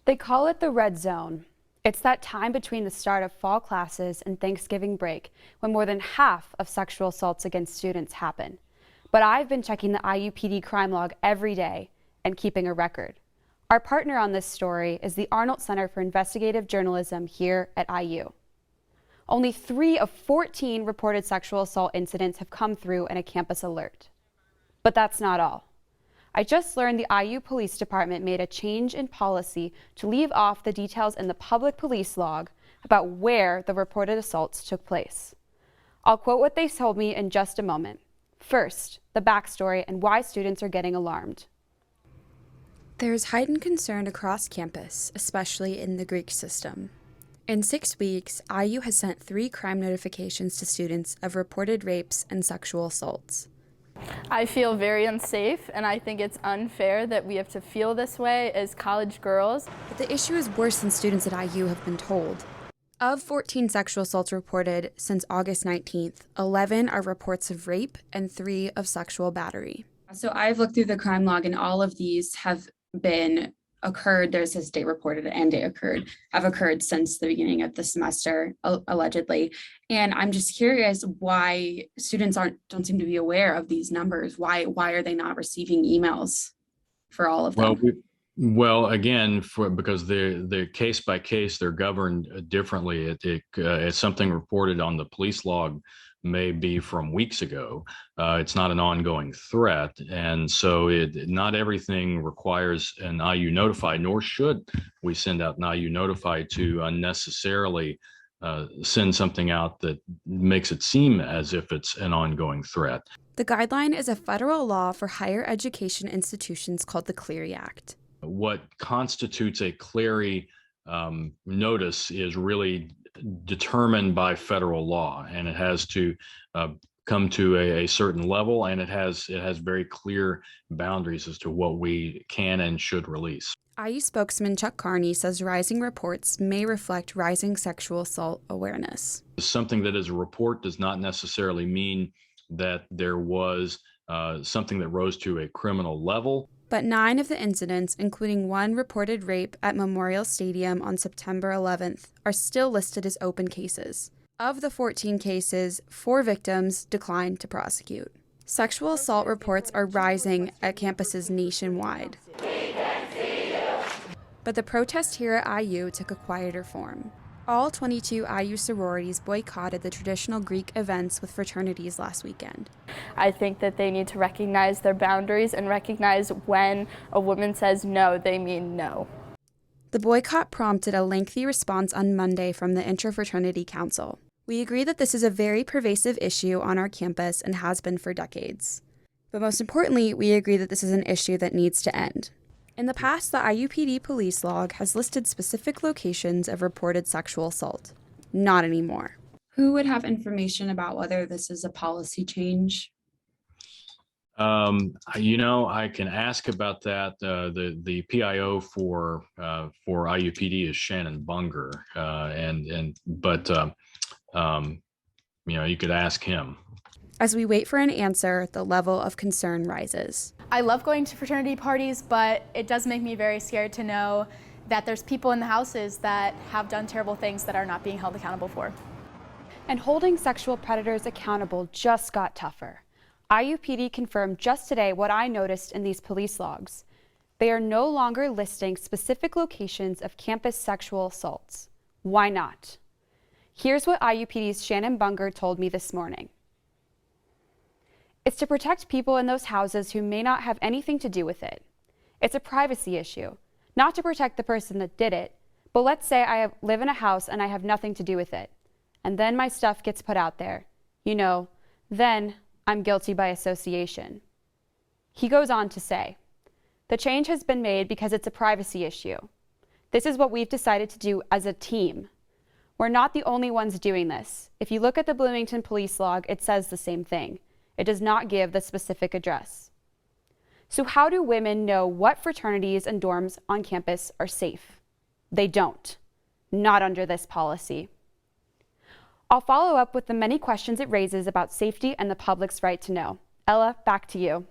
They call it the red zone. It's that time between the start of fall classes and Thanksgiving break when more than half of sexual assaults against students happen. But I've been checking the IUPD crime log every day and keeping a record. Our partner on this story is the Arnolt Center for Investigative Journalism here at IU. Only 3 of 14 reported sexual assault incidents have come through in a campus alert. But that's not all. I just learned the IU Police Department made a change in policy to leave off the details in the public police log about where the reported assaults took place. I'll quote what they told me in just a moment. First, the backstory and why students are getting alarmed. There's heightened concern across campus, especially in the Greek system. In 6 weeks, IU has sent 3 crime notifications to students of reported rapes and sexual assaults. I feel very unsafe, and I think it's unfair that we have to feel this way as college girls. But the issue is worse than students at IU have been told. Of 14 sexual assaults reported since August 19th, 11 are reports of rape and 3 of sexual battery. So I've looked through the crime log, and all of these have occurred. There's this date reported and date occurred, have occurred since the beginning of the semester, allegedly. And I'm just curious why students don't seem to be aware of these numbers. Why are they not receiving emails for all of them? Well, again, because they're case by case, they're governed differently. It's something reported on the police log may be from weeks ago. It's not an ongoing threat. And so not everything requires an IU notify, nor should we send out an IU notify to unnecessarily send something out that makes it seem as if it's an ongoing threat. The guideline is a federal law for higher education institutions called the Clery Act. What constitutes a Clery notice is really determined by federal law, and it has to come to a certain level, and it has very clear boundaries as to what we can and should release. IU spokesman Chuck Carney says rising reports may reflect rising sexual assault awareness. Something that is a report does not necessarily mean that there was something that rose to a criminal level. But 9 of the incidents, including 1 reported rape at Memorial Stadium on September 11th, are still listed as open cases. Of the 14 cases, 4 victims declined to prosecute. Sexual assault reports are rising at campuses nationwide. But the protest here at IU took a quieter form. All 22 IU sororities boycotted the traditional Greek events with fraternities last weekend. I think that they need to recognize their boundaries and recognize when a woman says no, they mean no. The boycott prompted a lengthy response on Monday from the Interfraternity Council. We agree that this is a very pervasive issue on our campus and has been for decades. But most importantly, we agree that this is an issue that needs to end. In the past, the IUPD police log has listed specific locations of reported sexual assault. Not anymore. Who would have information about whether this is a policy change? I can ask about that. The PIO for IUPD is Shannon Bunger, you could ask him. As we wait for an answer, the level of concern rises. I love going to fraternity parties, but it does make me very scared to know that there's people in the houses that have done terrible things that are not being held accountable for. And holding sexual predators accountable just got tougher. IUPD confirmed just today what I noticed in these police logs. They are no longer listing specific locations of campus sexual assaults. Why not? Here's what IUPD's Shannon Bunger told me this morning. It's to protect people in those houses who may not have anything to do with it. It's a privacy issue, not to protect the person that did it, but let's say I live in a house and I have nothing to do with it, and then my stuff gets put out there. Then I'm guilty by association. He goes on to say, the change has been made because it's a privacy issue. This is what we've decided to do as a team. We're not the only ones doing this. If you look at the Bloomington police log, it says the same thing. It does not give the specific address. So how do women know what fraternities and dorms on campus are safe? They don't. Not under this policy. I'll follow up with the many questions it raises about safety and the public's right to know. Ella, back to you.